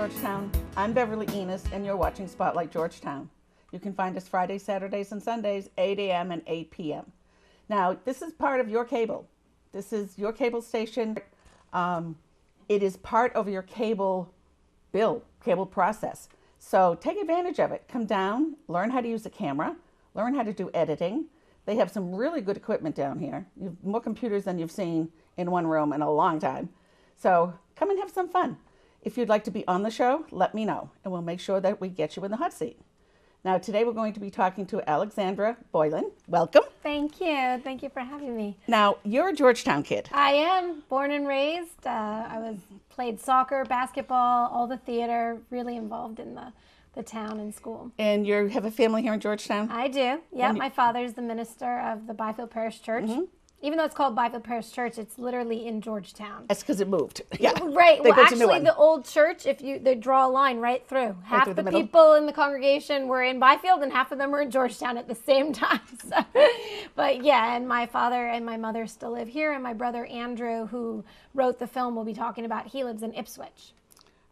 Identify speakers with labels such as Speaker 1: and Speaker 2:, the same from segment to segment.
Speaker 1: Georgetown. I'm Beverly Enos, and you're watching Spotlight Georgetown. You can find us Fridays, Saturdays, and Sundays, 8 a.m. and 8 p.m. Now, this is part of your cable. This is your cable station. It is part of your cable bill, cable process. So take advantage of it. Come down, learn how to use a camera, learn how to do editing. They have some really good equipment down here. You have more computers than you've seen in one room in a long time. So come and have some fun. If you'd like to be on the show, let me know, and we'll make sure that we get you in the hot seat. Now, today we're going to be talking to AlexBoylan. Welcome.
Speaker 2: Thank you. Thank you for having me.
Speaker 1: Now, you're a Georgetown kid.
Speaker 2: I am born and raised. Played soccer, basketball, all the theater, really involved in the town and school.
Speaker 1: And you have a family here in Georgetown?
Speaker 2: I do. Yeah, my father's the minister of the Byfield Parish Church. Mm-hmm. Even though it's called Byfield Parish Church, it's literally in Georgetown.
Speaker 1: That's because it moved. Yeah.
Speaker 2: Right. Well, actually, the old church, they draw a line right through. Half the people in the congregation were in Byfield, and half of them were in Georgetown at the same time. So, but yeah, and my father and my mother still live here, and my brother Andrew, who wrote the film we'll be talking about, he lives in Ipswich.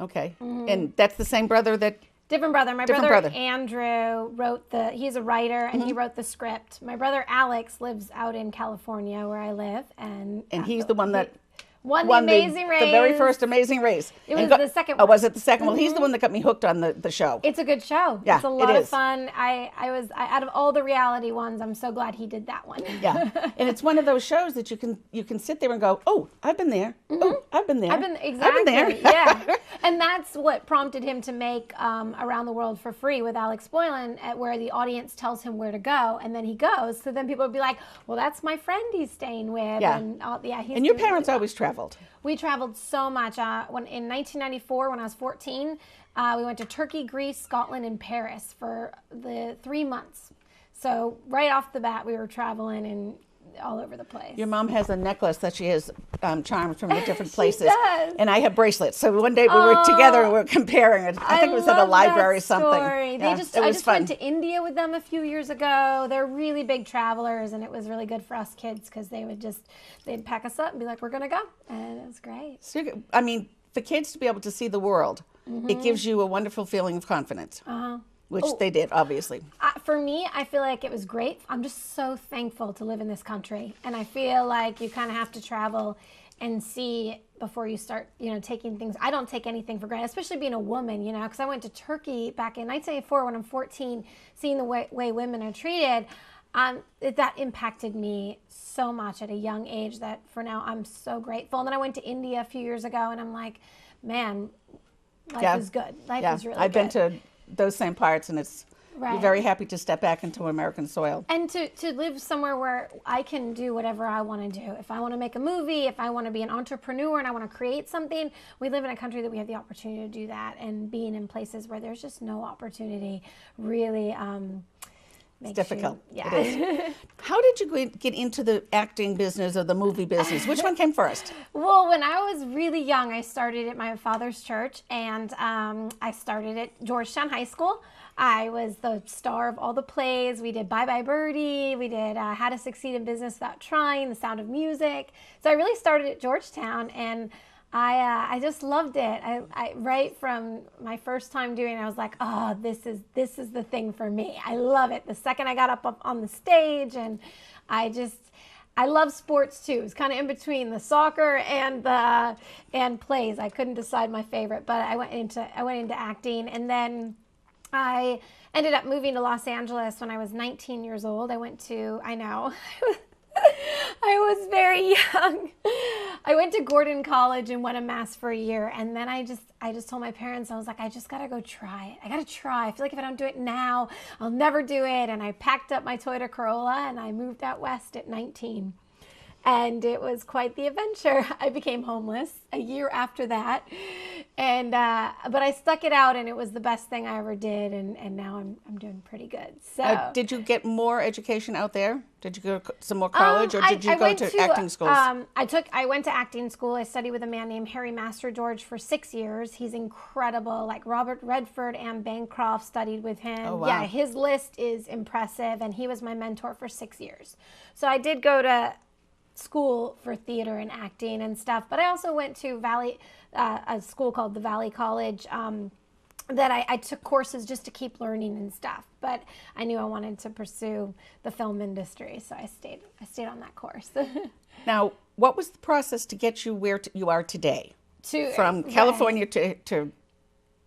Speaker 1: Okay. Mm-hmm. And that's the same brother that...
Speaker 2: Different brother. My brother Andrew he's a writer, and he wrote the script. My brother Alex lives out in California where I live. And
Speaker 1: he's the one that
Speaker 2: won the Amazing Race.
Speaker 1: The very first Amazing Race.
Speaker 2: It was the second one.
Speaker 1: Oh, was it the second one? Well, he's the one that got me hooked on the show.
Speaker 2: It's a good show.
Speaker 1: Yeah,
Speaker 2: it's a lot of fun. Out of all the reality ones, I'm so glad he did that one.
Speaker 1: Yeah. And it's one of those shows that you can sit there and go, oh, I've been there. Mm-hmm. Oh, I've been there.
Speaker 2: Exactly.
Speaker 1: I've been there.
Speaker 2: Yeah. And that's what prompted him to make Around the World for Free with AlexBoylan, where the audience tells him where to go, and then he goes. So then people would be like, well, that's my friend he's staying with.
Speaker 1: Yeah.
Speaker 2: And
Speaker 1: your parents always traveled.
Speaker 2: We traveled so much. In 1994, when I was 14, we went to Turkey, Greece, Scotland, and Paris for the 3 months. So right off the bat, we were traveling and all over the place.
Speaker 1: Your mom has a necklace that she has charms from the different places.
Speaker 2: She does.
Speaker 1: And I have bracelets. So one day we were together and we were comparing it. I think it was at a library or something.
Speaker 2: Yeah, I just went to India with them a few years ago. They're really big travelers, and it was really good for us kids because they'd pack us up and be like, we're going to go. And it was great.
Speaker 1: So, for kids to be able to see the world, it gives you a wonderful feeling of confidence. Uh-huh. Which they did, obviously.
Speaker 2: For me, I feel like it was great. I'm just so thankful to live in this country. And I feel like you kind of have to travel and see before you start, taking things. I don't take anything for granted, especially being a woman, because I went to Turkey back in 1984 when I'm 14, seeing the way women are treated. That impacted me so much at a young age that for now I'm so grateful. And then I went to India a few years ago, and I'm like, man, life is good. Life is really good.
Speaker 1: I've been to those same parts, and you're very happy to step back into American soil.
Speaker 2: And to live somewhere where I can do whatever I want to do. If I want to make a movie, if I want to be an entrepreneur and I want to create something, we live in a country that we have the opportunity to do that. And being in places where there's just no opportunity really
Speaker 1: it's difficult.
Speaker 2: Yeah.
Speaker 1: It is. How did you get into the acting business or the movie business? Which one came first?
Speaker 2: Well, when I was really young, I started at my father's church, and I started at Georgetown High School. I was the star of all the plays. We did Bye Bye Birdie. We did How to Succeed in Business Without Trying, The Sound of Music. So I really started at Georgetown, and I just loved it. I right from my first time doing it, I was like, oh, this is the thing for me. I love it. The second I got up on the stage, and I love sports too. It's kind of in between the soccer and plays. I couldn't decide my favorite, but I went into acting, and then I ended up moving to Los Angeles when I was 19 years old. I was very young. I went to Gordon College and went to Mass for a year, and then I just told my parents, I was like, I just gotta go try it. I gotta try. I feel like if I don't do it now, I'll never do it. And I packed up my Toyota Corolla and I moved out west at 19. And it was quite the adventure. I became homeless a year after that, and but I stuck it out, and it was the best thing I ever did, and now I'm doing pretty good. So,
Speaker 1: did you get more education out there? Did you go to some more college, or did you go to acting schools?
Speaker 2: I went to acting school. I studied with a man named Harry Master George for 6 years. He's incredible. Like Robert Redford and Bancroft studied with him.
Speaker 1: Oh, wow.
Speaker 2: Yeah, his list is impressive, and he was my mentor for 6 years. So I did go to school for theater and acting and stuff. But I also went to a school called the Valley College. That I took courses just to keep learning and stuff, but I knew I wanted to pursue the film industry, so I stayed on that course.
Speaker 1: Now, what was the process to get you where you are today? From California to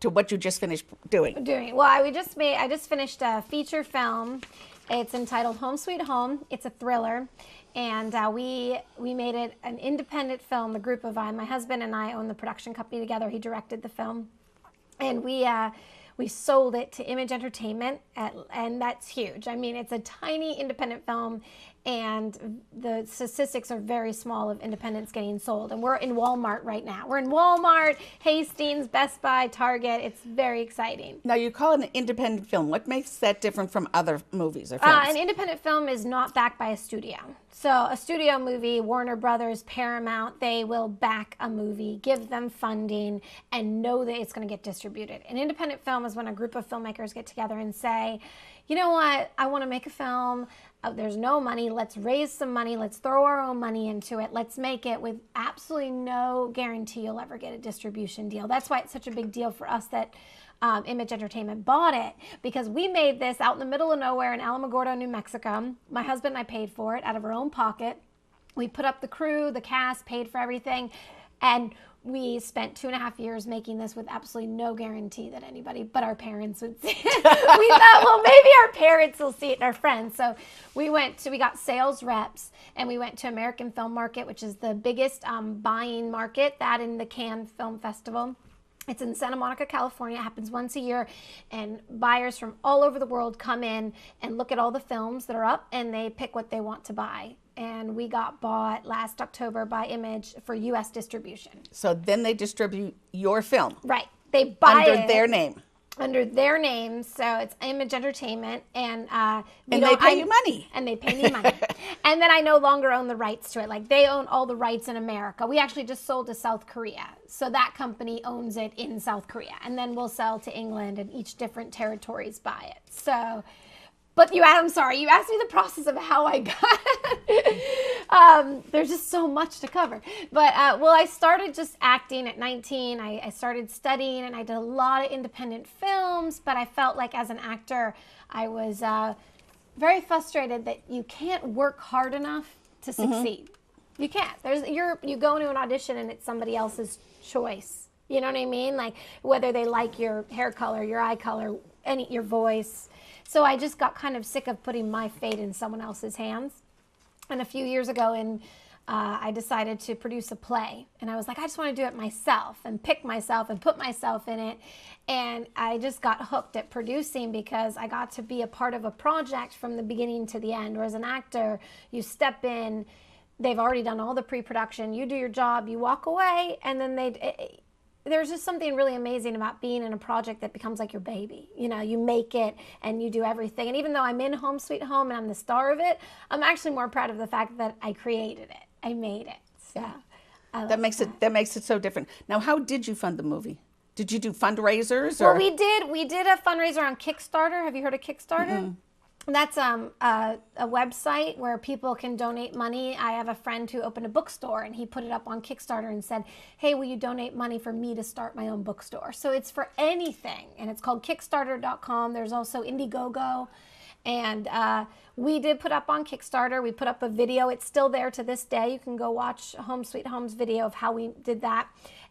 Speaker 1: what you just finished doing?
Speaker 2: Well, I just finished a feature film. It's entitled Home Sweet Home. It's a thriller, and we made it an independent film. The group of my husband and I own the production company together. He directed the film. And we sold it to Image Entertainment, and that's huge. I mean, it's a tiny independent film, and the statistics are very small of independents getting sold. And we're in Walmart right now. We're in Walmart, Hastings, Best Buy, Target. It's very exciting.
Speaker 1: Now, you call it an independent film. What makes that different from other movies or films?
Speaker 2: An independent film is not backed by a studio. So a studio movie, Warner Brothers, Paramount, they will back a movie, give them funding, and know that it's going to get distributed. An independent film is when a group of filmmakers get together and say, you know what, I want to make a film. There's no money. Let's raise some money. Let's throw our own money into it. Let's make it with absolutely no guarantee you'll ever get a distribution deal. That's why it's such a big deal for us that Image Entertainment bought it, because we made this out in the middle of nowhere in Alamogordo, New Mexico. My husband and I paid for it out of our own pocket. We put up the crew, the cast, paid for everything, and we spent 2.5 years making this with absolutely no guarantee that anybody but our parents would see it. We thought, well, maybe our parents will see it and our friends. So we got sales reps, and we went to American Film Market, which is the biggest buying market, that in the Cannes Film Festival. It's in Santa Monica, California. It happens once a year, and buyers from all over the world come in and look at all the films that are up, and they pick what they want to buy. And we got bought last October by Image for U.S. distribution.
Speaker 1: So then they distribute your film.
Speaker 2: Right. They buy it.
Speaker 1: Under their name.
Speaker 2: Under their name, so it's Image Entertainment, and
Speaker 1: they pay you money.
Speaker 2: And they pay me money. And then I no longer own the rights to it. Like, they own all the rights in America. We actually just sold to South Korea, so that company owns it in South Korea, and then we'll sell to England, and each different territories buy it. So, but I'm sorry, you asked me the process of how I got it. There's just so much to cover. But, well, I started just acting at 19. I started studying, and I did a lot of independent films, but I felt like as an actor, I was very frustrated that you can't work hard enough to succeed. You can't. You go into an audition, and it's somebody else's choice. You know what I mean? Like, whether they like your hair color, your eye color, your voice. So I just got kind of sick of putting my fate in someone else's hands. And a few years ago, I decided to produce a play. And I was like, I just want to do it myself and pick myself and put myself in it. And I just got hooked at producing because I got to be a part of a project from the beginning to the end. Whereas an actor, you step in, they've already done all the pre-production, you do your job, you walk away, and then there's just something really amazing about being in a project that becomes like your baby. You know, you make it and you do everything. And even though I'm in Home Sweet Home and I'm the star of it, I'm actually more proud of the fact that I created it. I made it. So
Speaker 1: that makes it so different. Now, how did you fund the movie? Did you do fundraisers?
Speaker 2: Well, we did a fundraiser on Kickstarter. Have you heard of Kickstarter? Mm-hmm. That's a website where people can donate money. I have a friend who opened a bookstore, and he put it up on Kickstarter and said, hey, will you donate money for me to start my own bookstore? So it's for anything, and it's called Kickstarter.com. There's also Indiegogo, and we did put up on Kickstarter. We put up a video. It's still there to this day. You can go watch Home Sweet Home's video of how we did that.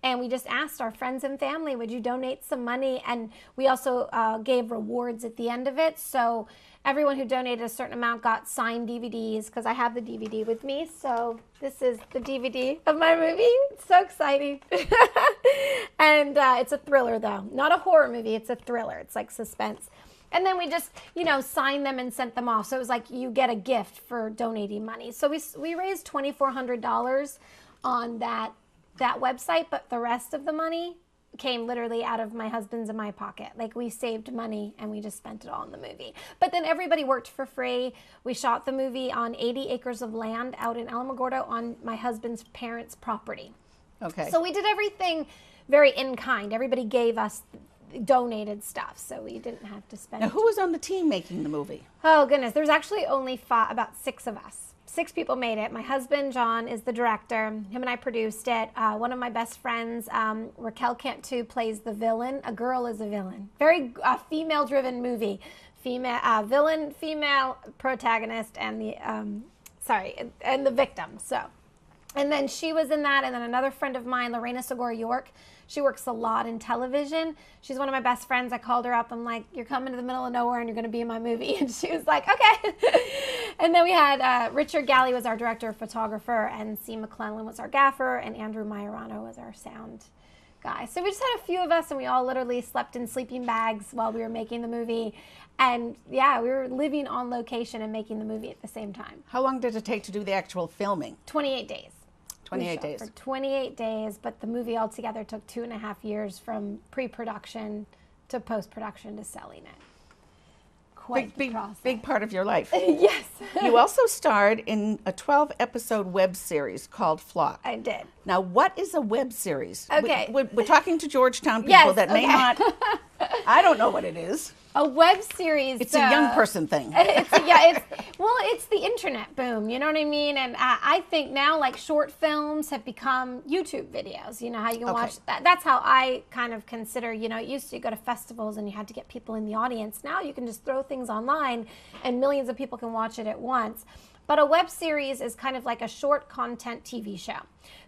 Speaker 2: And we just asked our friends and family, would you donate some money? And we also gave rewards at the end of it. So everyone who donated a certain amount got signed DVDs, because I have the DVD with me. So this is the DVD of my movie. It's so exciting. And it's a thriller, though. Not a horror movie. It's a thriller. It's like suspense. And then we just, signed them and sent them off. So it was like you get a gift for donating money. So we raised $2,400 on that website, but the rest of the money came literally out of my husband's and my pocket. Like, we saved money and we just spent it all on the movie. But then everybody worked for free. We shot the movie on 80 acres of land out in Alamogordo on my husband's parents' property.
Speaker 1: Okay.
Speaker 2: So we did everything very in kind. Everybody gave us donated stuff, so we didn't have to spend.
Speaker 1: Now, who was on the team making the movie?
Speaker 2: Oh goodness, there's actually only about 6 of us. 6 people made it. My husband, John, is the director. Him and I produced it. One of my best friends, Raquel Cantu, plays the villain. A girl is a villain. Very female-driven movie. Female villain, female protagonist, and the victim. So, and then she was in that, and then another friend of mine, Lorena Segura York. She works a lot in television. She's one of my best friends. I called her up. I'm like, you're coming to the middle of nowhere and you're going to be in my movie. And she was like, okay. And then we had Richard Galley was our director, photographer, and C. McClellan was our gaffer, and Andrew Majorano was our sound guy. So we just had a few of us, and we all literally slept in sleeping bags while we were making the movie. And yeah, we were living on location and making the movie at the same time.
Speaker 1: How long did it take to do the actual filming?
Speaker 2: 28 days.
Speaker 1: 28 days.
Speaker 2: For 28 days, but the movie altogether took 2.5 years from pre-production to post-production to selling it. Quite the process.
Speaker 1: Big part of your life.
Speaker 2: Yes.
Speaker 1: You also starred in a 12-episode web series called Flock.
Speaker 2: I did.
Speaker 1: Now, what is a web series?
Speaker 2: Okay.
Speaker 1: We're talking to Georgetown people that may not. I don't know what it is.
Speaker 2: A web series.
Speaker 1: It's a young person thing.
Speaker 2: It's the internet boom. You know what I mean? And I think now, like, short films have become YouTube videos. You know how you can watch that. That's how I kind of consider. You know, it used to go to festivals and you had to get people in the audience. Now you can just throw things online and millions of people can watch it at once. But a web series is kind of like a short content TV show.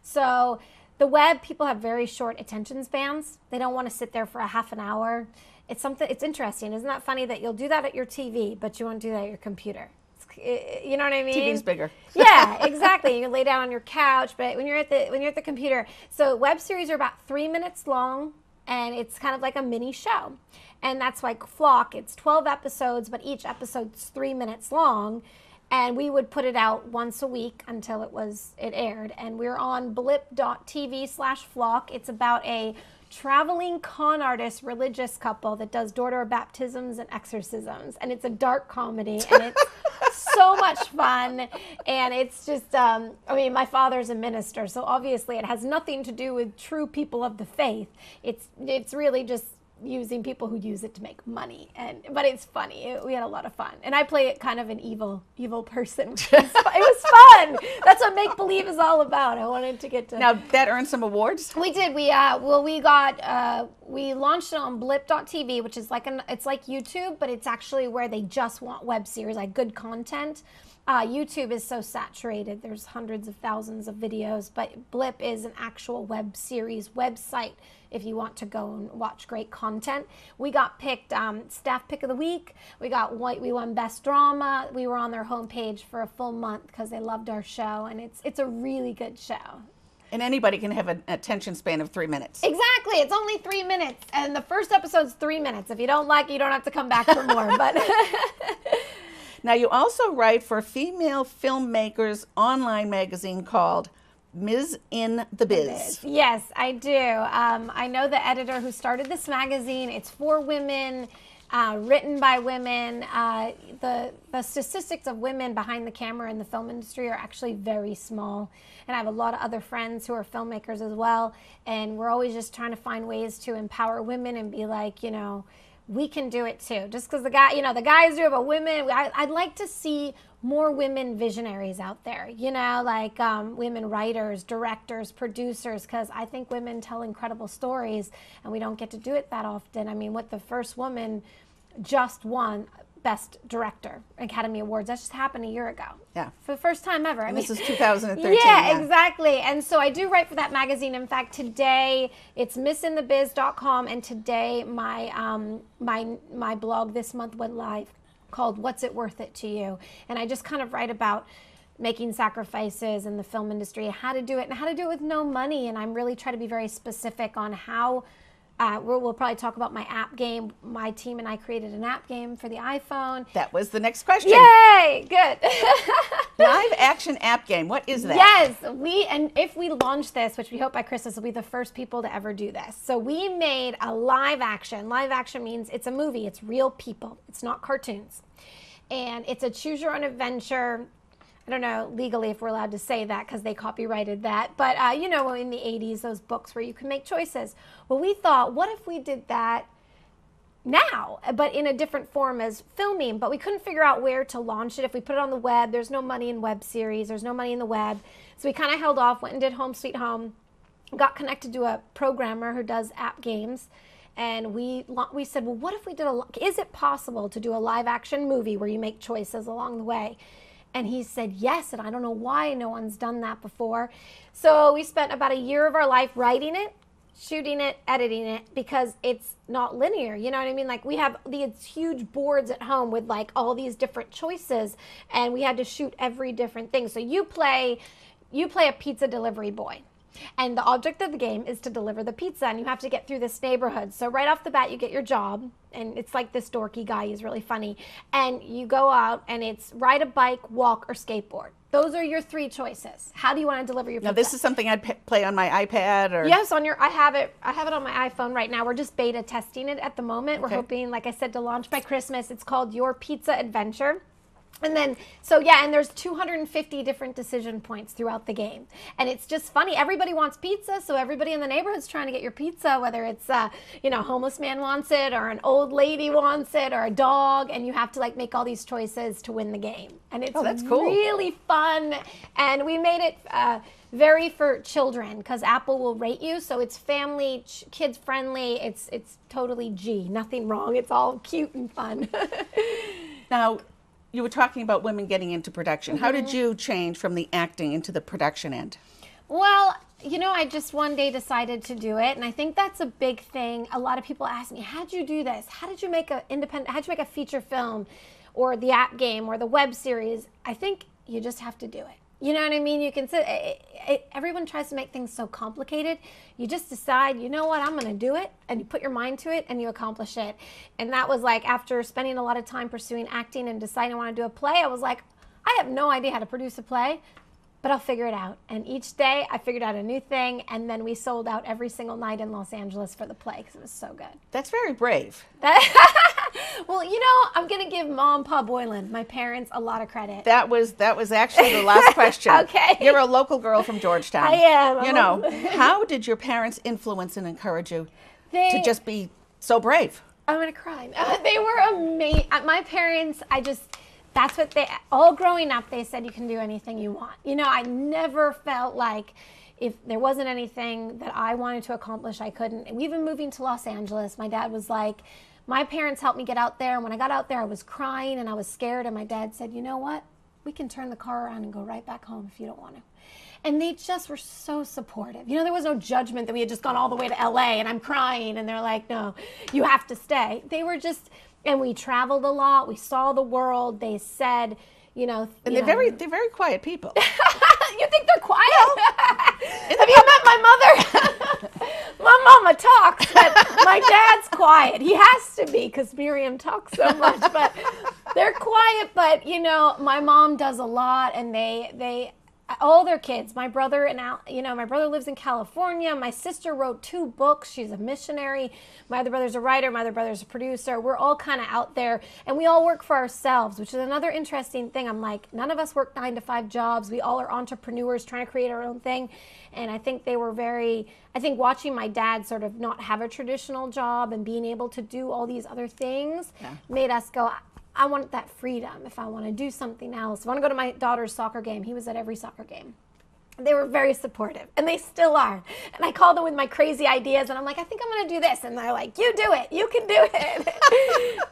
Speaker 2: So the web, people have very short attention spans. They don't want to sit there for a half an hour. It's interesting. Isn't that funny that you'll do that at your TV, but you won't do that at your computer? You know what I mean?
Speaker 1: TV's bigger.
Speaker 2: Yeah, exactly. You lay down on your couch, but when you're at the computer. So web series are about 3 minutes long, and it's kind of like a mini show. And that's like Flock. It's 12 episodes, but each episode's 3 minutes long. And we would put it out once a week until it aired. And we're on blip.tv/Flock. It's about a traveling con artist religious couple that does door-to-door baptisms and exorcisms. And it's a dark comedy, and it's so much fun. And it's just, my father's a minister, so obviously it has nothing to do with true people of the faith. It's really just using people who use it to make money, but it's funny. We had a lot of fun, and I play it kind of an evil person. It was fun. That's what make believe is all about. I wanted to get to.
Speaker 1: Now that earned some awards.
Speaker 2: We did. We launched it on blip.tv, which is it's like YouTube, but it's actually where they just want web series, like good content. YouTube is so saturated. There's hundreds of thousands of videos, but Blip is an actual web series website if you want to go and watch great content. We got picked staff pick of the week. We won best drama. We were on their homepage for a full month because they loved our show, and it's a really good show.
Speaker 1: And anybody can have an attention span of 3 minutes.
Speaker 2: Exactly. It's only 3 minutes, and the first episode's 3 minutes. If you don't like it, you don't have to come back for more. But
Speaker 1: now, you also write for a female filmmakers online magazine called Ms. in the Biz.
Speaker 2: Yes, I do. I know the editor who started this magazine. It's for women, written by women. The statistics of women behind the camera in the film industry are actually very small. And I have a lot of other friends who are filmmakers as well. And we're always just trying to find ways to empower women and be like, we can do it too. Just because the guys do it, but women, I'd like to see more women visionaries out there, women writers, directors, producers, because I think women tell incredible stories and we don't get to do it that often. I mean, the first woman just won Best Director Academy Awards. That just happened a year ago. Yeah. For the first time ever.
Speaker 1: This is 2013.
Speaker 2: Yeah, exactly. And so I do write for that magazine. In fact, today it's missinthebiz.com, and today my blog this month went live called What's It Worth It to You? And I just kind of write about making sacrifices in the film industry, how to do it, and how to do it with no money. And I'm really trying to be very specific on how we'll probably talk about my app game. My team and I created an app game for the iPhone.
Speaker 1: That was the next question.
Speaker 2: Yay! Good.
Speaker 1: Live action app game. What is that?
Speaker 2: Yes, and if we launch this, which we hope by Christmas, we'll be the first people to ever do this. So we made a live action. Live action means it's a movie. It's real people. It's not cartoons. And it's a choose your own adventure. I don't know legally if we're allowed to say that because they copyrighted that. But, in the 80s, those books where you can make choices. Well, we thought, what if we did that now, but in a different form as filming. But we couldn't figure out where to launch it. If we put it on the web, there's no money in web series. There's no money in the web. So we kind of held off, went and did Home Sweet Home, got connected to a programmer who does app games. And we said, well, what if we did is it possible to do a live action movie where you make choices along the way? And he said yes, and I don't know why no one's done that before. So we spent about a year of our life writing it, shooting it, editing it, because it's not linear. You know what I mean? Like, we have these huge boards at home with like all these different choices, and we had to shoot every different thing. So you play a pizza delivery boy. And the object of the game is to deliver the pizza, and you have to get through this neighborhood. So right off the bat, you get your job, and it's like this dorky guy. He's really funny. And you go out, and it's ride a bike, walk, or skateboard. Those are your three choices. How do you want to deliver your pizza?
Speaker 1: Now, this is something I'd play on my iPad or...
Speaker 2: Yes, I have it on my iPhone right now. We're just beta testing it at the moment. We're hoping, like I said, to launch by Christmas. It's called Your Pizza Adventure. And then, and there's 250 different decision points throughout the game. And it's just funny. Everybody wants pizza, so everybody in the neighborhood's trying to get your pizza, whether it's, a homeless man wants it, or an old lady wants it, or a dog, and you have to, like, make all these choices to win the game. And it's
Speaker 1: that's cool.
Speaker 2: Really fun. And we made it very for children, because Apple will rate you, so it's family, kids friendly. It's totally G, nothing wrong. It's all cute and fun.
Speaker 1: Now, you were talking about women getting into production. How did you change from the acting into the production end?
Speaker 2: Well, I just one day decided to do it, and I think that's a big thing. A lot of people ask me, how'd you do this? How'd you make a feature film, or the app game, or the web series? I think you just have to do it. You know what I mean? You can say, everyone tries to make things so complicated. You just decide, you know what, I'm going to do it, and you put your mind to it, and you accomplish it. And that was like, after spending a lot of time pursuing acting and deciding I want to do a play, I was like, I have no idea how to produce a play, but I'll figure it out. And each day I figured out a new thing, and then we sold out every single night in Los Angeles for the play because it was so good.
Speaker 1: That's very brave.
Speaker 2: Well, I'm going to give Mom, Pa Boylan, my parents, a lot of credit.
Speaker 1: That was actually the last question.
Speaker 2: Okay.
Speaker 1: You're a local girl from Georgetown.
Speaker 2: I am.
Speaker 1: How did your parents influence and encourage you to just be so brave?
Speaker 2: I'm going to cry. They were amazing. My parents, that's what all growing up, they said you can do anything you want. I never felt like if there wasn't anything that I wanted to accomplish, I couldn't. And even moving to Los Angeles, my dad was like, my parents helped me get out there. And when I got out there, I was crying and I was scared. And my dad said, you know what? We can turn the car around and go right back home if you don't want to. And they just were so supportive. There was no judgment that we had just gone all the way to LA and I'm crying. And they're like, no, you have to stay. They were just, and we traveled a lot. We saw the world. They said, and
Speaker 1: they're very quiet people.
Speaker 2: You think they're quiet? Have you met my mother? My mama talks, but my dad's quiet. He has to be because Miriam talks so much. But they're quiet. But my mom does a lot, and they all their kids. My brother my brother lives in California. My sister wrote 2 books. She's a missionary. My other brother's a writer. My other brother's a producer. We're all kind of out there, and we all work for ourselves, which is another interesting thing. I'm like, none of us work 9-to-5 jobs. We all are entrepreneurs trying to create our own thing. And I think they were watching my dad sort of not have a traditional job and being able to do all these other things made us go, I want that freedom if I want to do something else. If I want to go to my daughter's soccer game, he was at every soccer game. They were very supportive, and they still are. And I call them with my crazy ideas, and I'm like, I think I'm going to do this. And they're like, you do it. You can do it.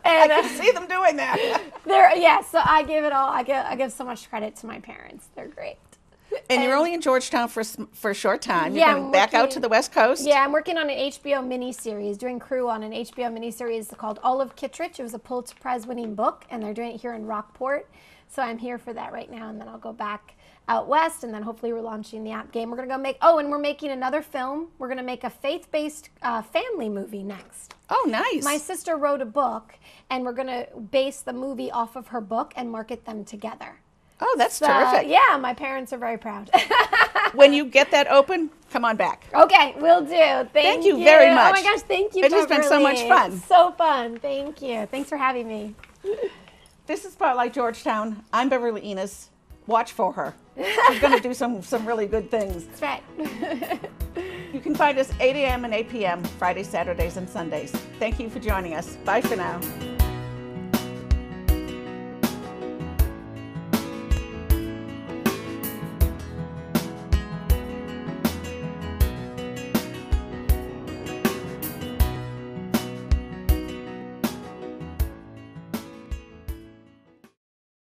Speaker 2: And
Speaker 1: I can see them doing that.
Speaker 2: So I give it all. I give so much credit to my parents. They're great.
Speaker 1: And you're only in Georgetown for a short time. You're coming back out to the West Coast?
Speaker 2: Yeah, I'm working on an HBO miniseries, doing crew on an HBO miniseries called Olive Kittredge. It was a Pulitzer Prize winning book, and they're doing it here in Rockport. So I'm here for that right now, and then I'll go back out west, and then hopefully we're launching the app game. We're going to go and we're making another film. We're going to make a faith-based family movie next.
Speaker 1: Oh, nice.
Speaker 2: My sister wrote a book, and we're going to base the movie off of her book and market them together.
Speaker 1: Oh, that's terrific.
Speaker 2: Yeah, my parents are very proud.
Speaker 1: When you get that open, come on back.
Speaker 2: Okay, will do. Thank you
Speaker 1: very much.
Speaker 2: Oh my gosh, thank you.
Speaker 1: It has been so much fun.
Speaker 2: So fun. Thank you. Thanks for having me.
Speaker 1: This is Spotlight Georgetown. I'm Beverly Enos. Watch for her. She's going to do some really good things.
Speaker 2: That's right.
Speaker 1: You can find us 8 a.m. and 8 p.m. Fridays, Saturdays, and Sundays. Thank you for joining us. Bye for now.